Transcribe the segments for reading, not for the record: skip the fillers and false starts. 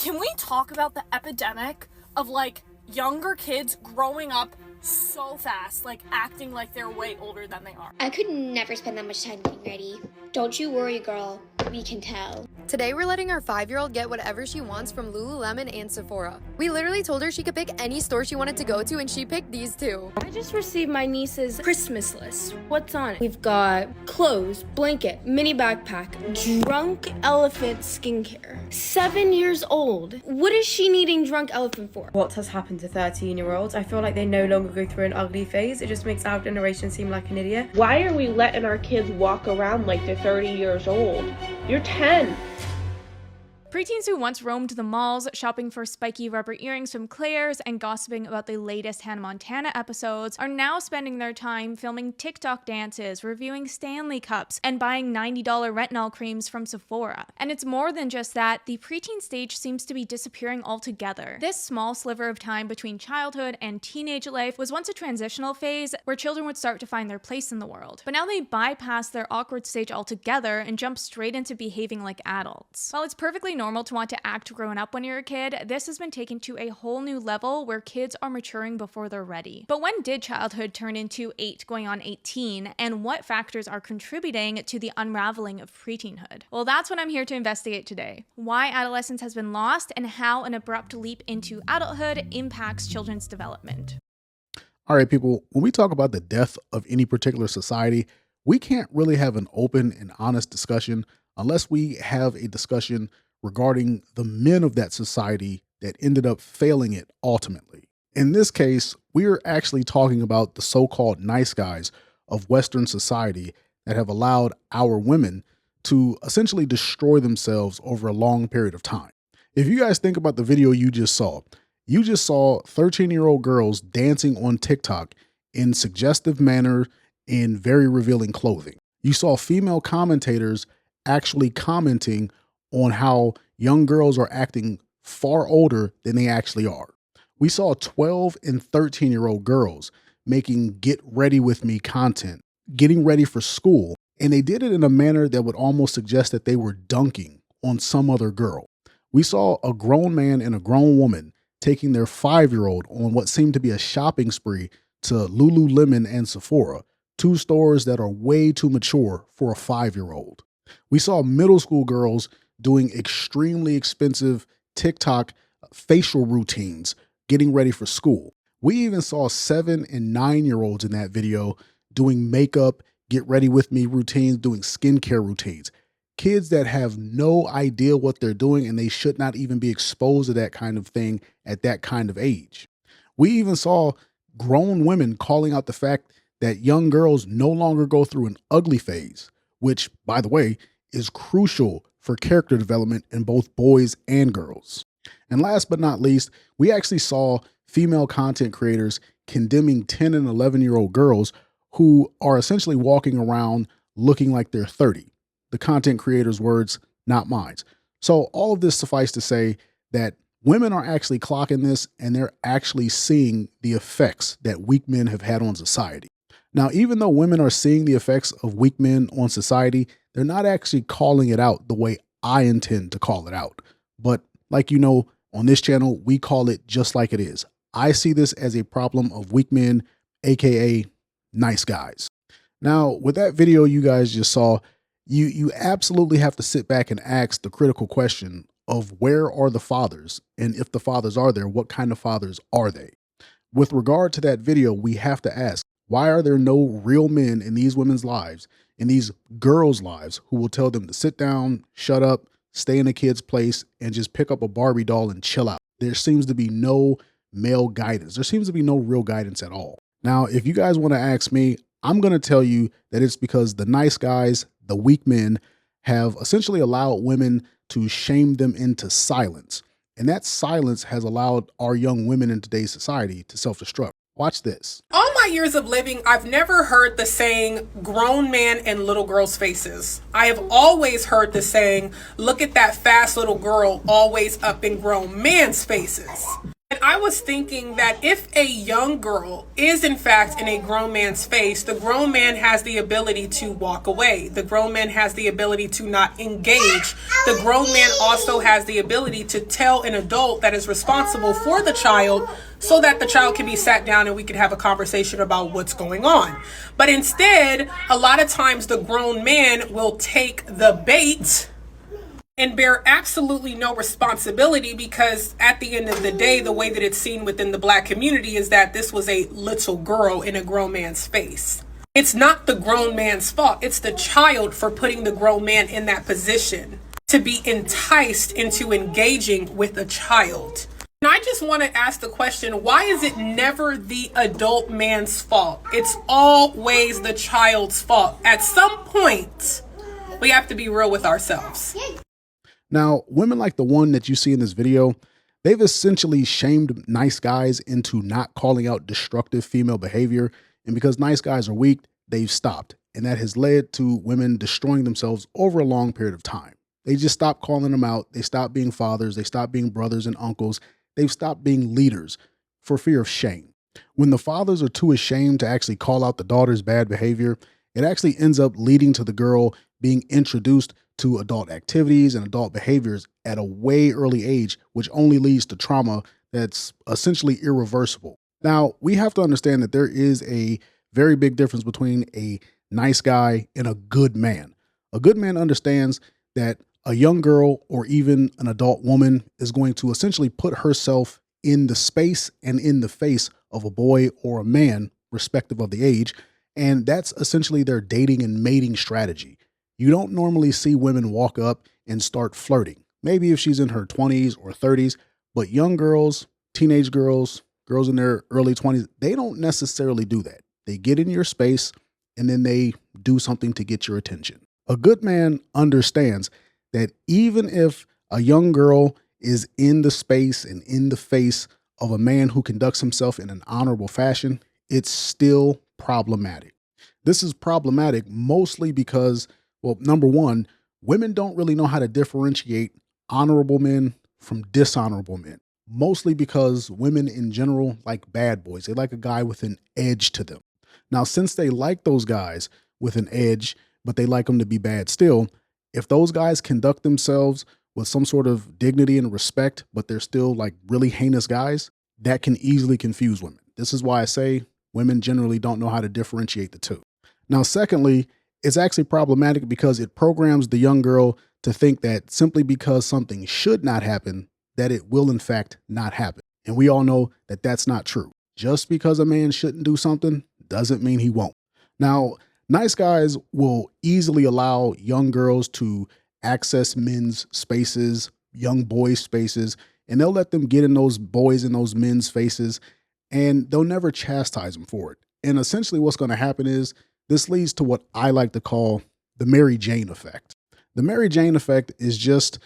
Can we talk about the epidemic of like younger kids growing up so fast, like acting like they're way older than they are? I could never spend that much time getting ready. Don't you worry, girl. We can tell. Today we're letting our 5-year-old get whatever she wants from Lululemon and Sephora. We literally told her she could pick any store she wanted to go to and she picked these two. I just received my niece's Christmas list. What's on it? We've got clothes, blanket, mini backpack, drunk elephant skincare. 7 years old. What is she needing drunk elephant for? What has happened to 13-year-olds? I feel like they no longer go through an ugly phase. It just makes our generation seem like an idiot. Why are we letting our kids walk around like they're 30 years old? You're 10. Preteens who once roamed the malls, shopping for spiky rubber earrings from Claire's and gossiping about the latest Hannah Montana episodes, are now spending their time filming TikTok dances, reviewing Stanley Cups, and buying $90 retinol creams from Sephora. And it's more than just that, the preteen stage seems to be disappearing altogether. This small sliver of time between childhood and teenage life was once a transitional phase where children would start to find their place in the world. But now they bypass their awkward stage altogether and jump straight into behaving like adults. While it's perfectly normal to want to act grown up when you're a kid, this has been taken to a whole new level where kids are maturing before they're ready. But when did childhood turn into 8 going on 18, and what factors are contributing to the unraveling of preteenhood? Well, that's what I'm here to investigate today. Why adolescence has been lost and how an abrupt leap into adulthood impacts children's development. All right, people, when we talk about the death of any particular society, we can't really have an open and honest discussion unless we have a discussion regarding the men of that society that ended up failing it ultimately. In this case, we're actually talking about the so-called nice guys of Western society that have allowed our women to essentially destroy themselves over a long period of time. If you guys think about the video you just saw 13-year-old girls dancing on TikTok in suggestive manner in very revealing clothing. You saw female commentators actually commenting on how young girls are acting far older than they actually are. We saw 12 and 13-year-old girls making get ready with me content, getting ready for school, and they did it in a manner that would almost suggest that they were dunking on some other girl. We saw a grown man and a grown woman taking their 5-year-old on what seemed to be a shopping spree to Lululemon and Sephora, two stores that are way too mature for a 5-year-old. We saw middle school girls doing extremely expensive TikTok facial routines, getting ready for school. We even saw 7 and 9-year-olds in that video doing makeup, get ready with me routines, doing skincare routines. Kids that have no idea what they're doing and they should not even be exposed to that kind of thing at that kind of age. We even saw grown women calling out the fact that young girls no longer go through an ugly phase, which, by the way, is crucial for character development in both boys and girls. And last but not least, we actually saw female content creators condemning 10 and 11-year-old girls who are essentially walking around looking like they're 30. The content creators' words, not mine. So all of this suffice to say that women are actually clocking this and they're actually seeing the effects that weak men have had on society. Now, even though women are seeing the effects of weak men on society, they're not actually calling it out the way I intend to call it out. But like you know, on this channel, we call it just like it is. I see this as a problem of weak men, aka nice guys. Now, with that video you guys just saw, you absolutely have to sit back and ask the critical question of where are the fathers? And if the fathers are there, what kind of fathers are they? With regard to that video, we have to ask, why are there no real men in these women's lives, in these girls' lives, who will tell them to sit down, shut up, stay in a kid's place, and just pick up a Barbie doll and chill out? There seems to be no male guidance. There seems to be no real guidance at all. Now, if you guys want to ask me, I'm going to tell you that it's because the nice guys, the weak men, have essentially allowed women to shame them into silence. And that silence has allowed our young women in today's society to self-destruct. Watch this. All my years of living, I've never heard the saying, grown man in little girls' faces. I have always heard the saying, look at that fast little girl always up in grown man's faces. And I was thinking that if a young girl is in fact in a grown man's face, the grown man has the ability to walk away. The grown man has the ability to not engage. The grown man also has the ability to tell an adult that is responsible for the child so that the child can be sat down and we can have a conversation about what's going on. But instead, a lot of times the grown man will take the bait and bear absolutely no responsibility, because at the end of the day, the way that it's seen within the Black community is that this was a little girl in a grown man's face. It's not the grown man's fault. It's the child for putting the grown man in that position to be enticed into engaging with a child. And I just want to ask the question, why is it never the adult man's fault? It's always the child's fault. At some point, we have to be real with ourselves. Now, women like the one that you see in this video, they've essentially shamed nice guys into not calling out destructive female behavior. And because nice guys are weak, they've stopped. And that has led to women destroying themselves over a long period of time. They just stopped calling them out. They stopped being fathers. They stopped being brothers and uncles. They've stopped being leaders for fear of shame. When the fathers are too ashamed to actually call out the daughter's bad behavior, it actually ends up leading to the girl being introduced to adult activities and adult behaviors at a way early age, which only leads to trauma that's essentially irreversible. Now, we have to understand that there is a very big difference between a nice guy and a good man. A good man understands that a young girl or even an adult woman is going to essentially put herself in the space and in the face of a boy or a man, respective of the age, and that's essentially their dating and mating strategy. You don't normally see women walk up and start flirting. Maybe if she's in her 20s or 30s, but young girls, teenage girls, girls in their early 20s, they don't necessarily do that. They get in your space and then they do something to get your attention. A good man understands that even if a young girl is in the space and in the face of a man who conducts himself in an honorable fashion, it's still problematic. This is problematic mostly because, well, number one, women don't really know how to differentiate honorable men from dishonorable men, mostly because women in general like bad boys. They like a guy with an edge to them. Now, since they like those guys with an edge, but they like them to be bad still, if those guys conduct themselves with some sort of dignity and respect, but they're still like really heinous guys, that can easily confuse women. This is why I say women generally don't know how to differentiate the two. Now, secondly, it's actually problematic because it programs the young girl to think that simply because something should not happen, that it will in fact not happen. And we all know that that's not true. Just because a man shouldn't do something doesn't mean he won't. Now, nice guys will easily allow young girls to access men's spaces, young boys' spaces, and they'll let them get in those boys and those men's faces, and they'll never chastise them for it. And essentially what's going to happen is this leads to what I like to call the Mary Jane effect. The Mary Jane effect is just,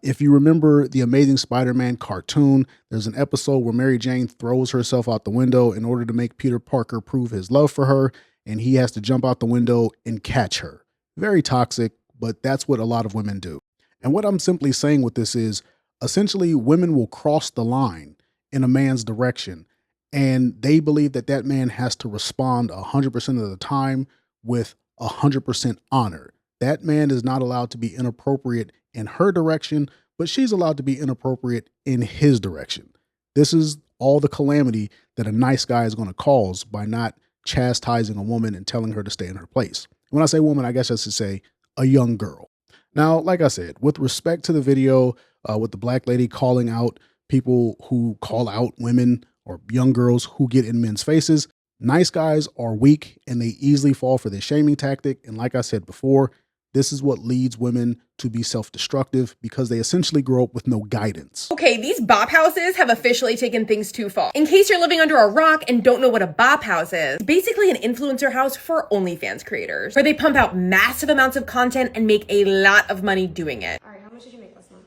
if you remember the Amazing Spider-Man cartoon, there's an episode where Mary Jane throws herself out the window in order to make Peter Parker prove his love for her, and he has to jump out the window and catch her. Very toxic, but that's what a lot of women do. And what I'm simply saying with this is, essentially, women will cross the line in a man's direction, and they believe that that man has to respond 100% of the time with 100% honor. That man is not allowed to be inappropriate in her direction, but she's allowed to be inappropriate in his direction. This is all the calamity that a nice guy is going to cause by not chastising a woman and telling her to stay in her place. When I say woman, I guess I should say a young girl. Now, like I said, with respect to the video, with the black lady calling out people who call out women or young girls who get in men's faces, nice guys are weak and they easily fall for this shaming tactic. And like I said before, this is what leads women to be self-destructive because they essentially grow up with no guidance. Okay, these bop houses have officially taken things too far. In case you're living under a rock and don't know what a bop house is, it's basically an influencer house for OnlyFans creators, where they pump out massive amounts of content and make a lot of money doing it. All right, how much did you make last month?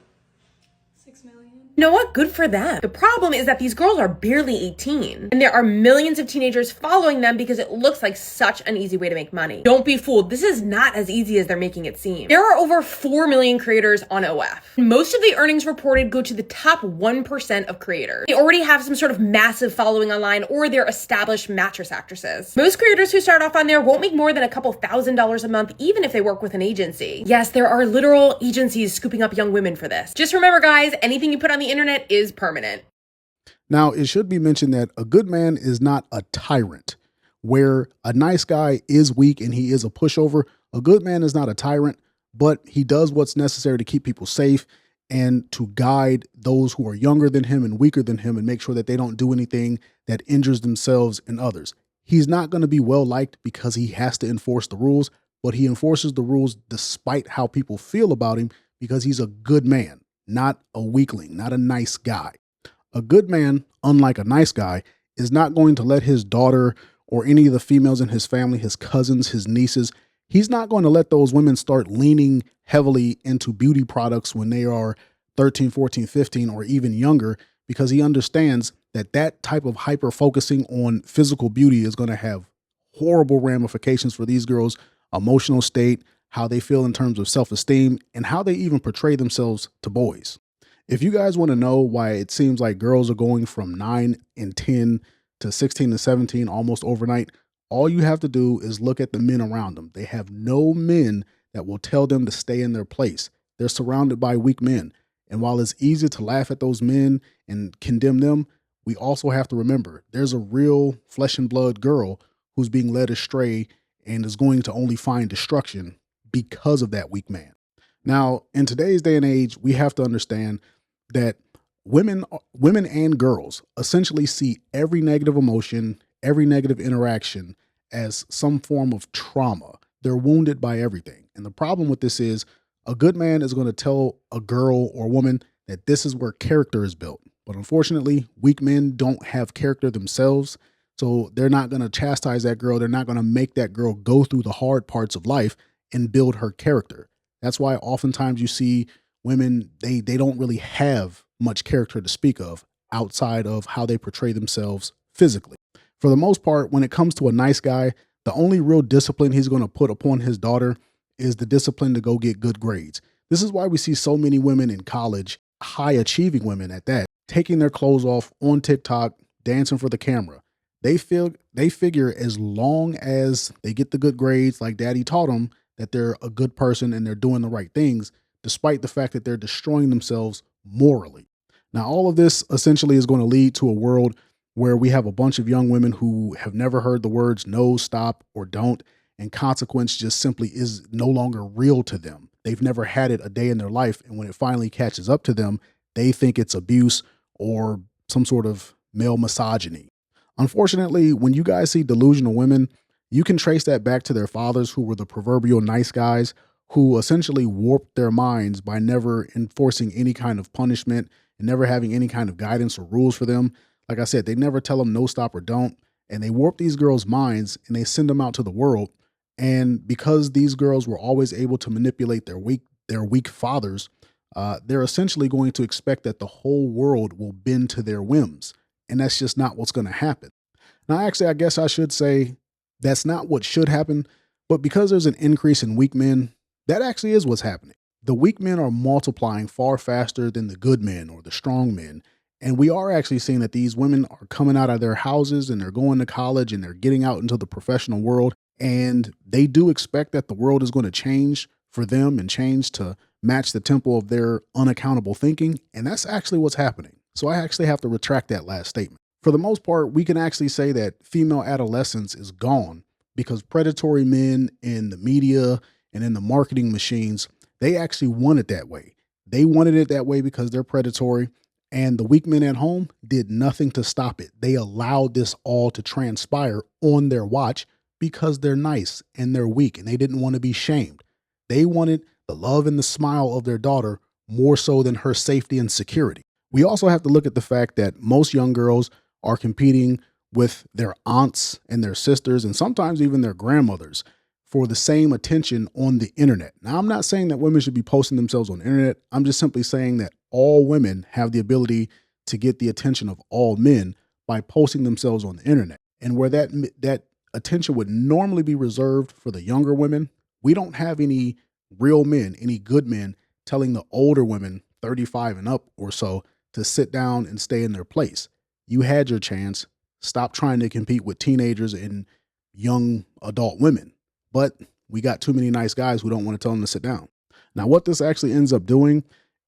6 million. You know what? Good for them. The problem is that these girls are barely 18, and there are millions of teenagers following them because it looks like such an easy way to make money. Don't be fooled. This is not as easy as they're making it seem. There are over 4 million creators on OF. Most of the earnings reported go to the top 1% of creators. They already have some sort of massive following online, or they're established mattress actresses. Most creators who start off on there won't make more than a couple $1,000s a month, even if they work with an agency. Yes, there are literal agencies scooping up young women for this. Just remember, guys, anything you put on the internet is permanent. Now, it should be mentioned that a good man is not a tyrant. Where a nice guy is weak and he is a pushover, a good man is not a tyrant, but he does what's necessary to keep people safe and to guide those who are younger than him and weaker than him and make sure that they don't do anything that injures themselves and others. He's not going to be well liked because he has to enforce the rules, but he enforces the rules despite how people feel about him because he's a good man, not a weakling, not a nice guy. A good man, unlike a nice guy, is not going to let his daughter or any of the females in his family, his cousins, his nieces, he's not going to let those women start leaning heavily into beauty products when they are 13, 14, 15, or even younger, because he understands that that type of hyper focusing on physical beauty is going to have horrible ramifications for these girls' emotional state, how they feel in terms of self-esteem, and how they even portray themselves to boys. If you guys want to know why it seems like girls are going from 9 and 10 to 16 and 17 almost overnight, all you have to do is look at the men around them. They have no men that will tell them to stay in their place. They're surrounded by weak men. And while it's easy to laugh at those men and condemn them, we also have to remember there's a real flesh and blood girl who's being led astray and is going to only find destruction because of that weak man. Now, in today's day and age, we have to understand that women and girls essentially see every negative emotion, every negative interaction as some form of trauma. They're wounded by everything. And the problem with this is a good man is going to tell a girl or woman that this is where character is built. But unfortunately, weak men don't have character themselves. So they're not going to chastise that girl. They're not going to make that girl go through the hard parts of life and build her character. That's why oftentimes you see women, they don't really have much character to speak of outside of how they portray themselves physically. For the most part, when it comes to a nice guy, the only real discipline he's going to put upon his daughter is the discipline to go get good grades. This is why we see so many women in college, high achieving women at that, taking their clothes off on TikTok, dancing for the camera. They figure as long as they get the good grades like daddy taught them, that they're a good person and they're doing the right things, despite the fact that they're destroying themselves morally. Now, all of this essentially is going to lead to a world where we have a bunch of young women who have never heard the words no, stop, or don't, and consequence just simply is no longer real to them. They've never had it a day in their life, and when it finally catches up to them, they think it's abuse or some sort of male misogyny. Unfortunately, when you guys see delusional women, you can trace that back to their fathers who were the proverbial nice guys who essentially warped their minds by never enforcing any kind of punishment and never having any kind of guidance or rules for them. Like I said, they never tell them no, stop, or don't. And they warp these girls' minds and they send them out to the world. And because these girls were always able to manipulate their weak fathers, they're essentially going to expect that the whole world will bend to their whims. And that's just not what's going to happen. Now, actually, I guess I should say that's not what should happen. But because there's an increase in weak men, that actually is what's happening. The weak men are multiplying far faster than the good men or the strong men. And we are actually seeing that these women are coming out of their houses and they're going to college and they're getting out into the professional world. And they do expect that the world is going to change for them and change to match the tempo of their unaccountable thinking. And that's actually what's happening. So I actually have to retract that last statement. For the most part, we can actually say that female adolescence is gone because predatory men in the media and in the marketing machines, they actually want it that way. They wanted it that way because they're predatory. And the weak men at home did nothing to stop it. They allowed this all to transpire on their watch because they're nice and they're weak and they didn't want to be shamed. They wanted the love and the smile of their daughter more so than her safety and security. We also have to look at the fact that most young girls are competing with their aunts and their sisters and sometimes even their grandmothers for the same attention on the internet. Now, I'm not saying that women should be posting themselves on the internet. I'm just simply saying that all women have the ability to get the attention of all men by posting themselves on the internet. And where that attention would normally be reserved for the younger women, we don't have any real men, any good men telling the older women, 35 and up or so, to sit down and stay in their place. You had your chance. Stop trying to compete with teenagers and young adult women. But we got too many nice guys who don't want to tell them to sit down. Now, what this actually ends up doing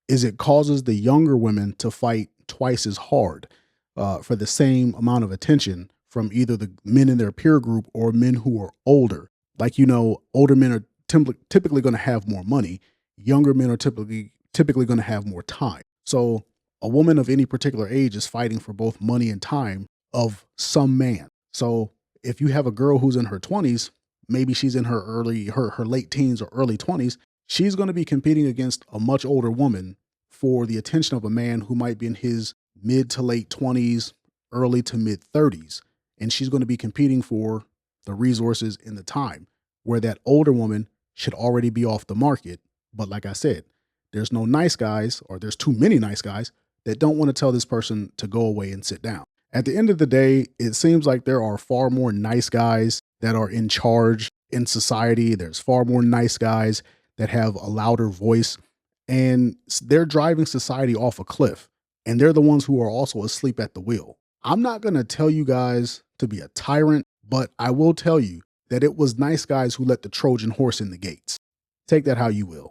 is it causes the younger women to fight twice as hard for the same amount of attention from either the men in their peer group or men who are older. Like, you know, older men are typically going to have more money. Younger men are typically going to have more time. So a woman of any particular age is fighting for both money and time of some man. So if you have a girl who's in her 20s, maybe she's in her late teens or early 20s, she's going to be competing against a much older woman for the attention of a man who might be in his mid to late 20s, early to mid 30s. And she's going to be competing for the resources and the time, where that older woman should already be off the market. But like I said, there's no nice guys, or there's too many nice guys that don't want to tell this person to go away and sit down. At the end of the day, it seems like there are far more nice guys that are in charge in society. There's far more nice guys that have a louder voice, and they're driving society off a cliff. And they're the ones who are also asleep at the wheel. I'm not going to tell you guys to be a tyrant, but I will tell you that it was nice guys who let the Trojan horse in the gates. Take that how you will.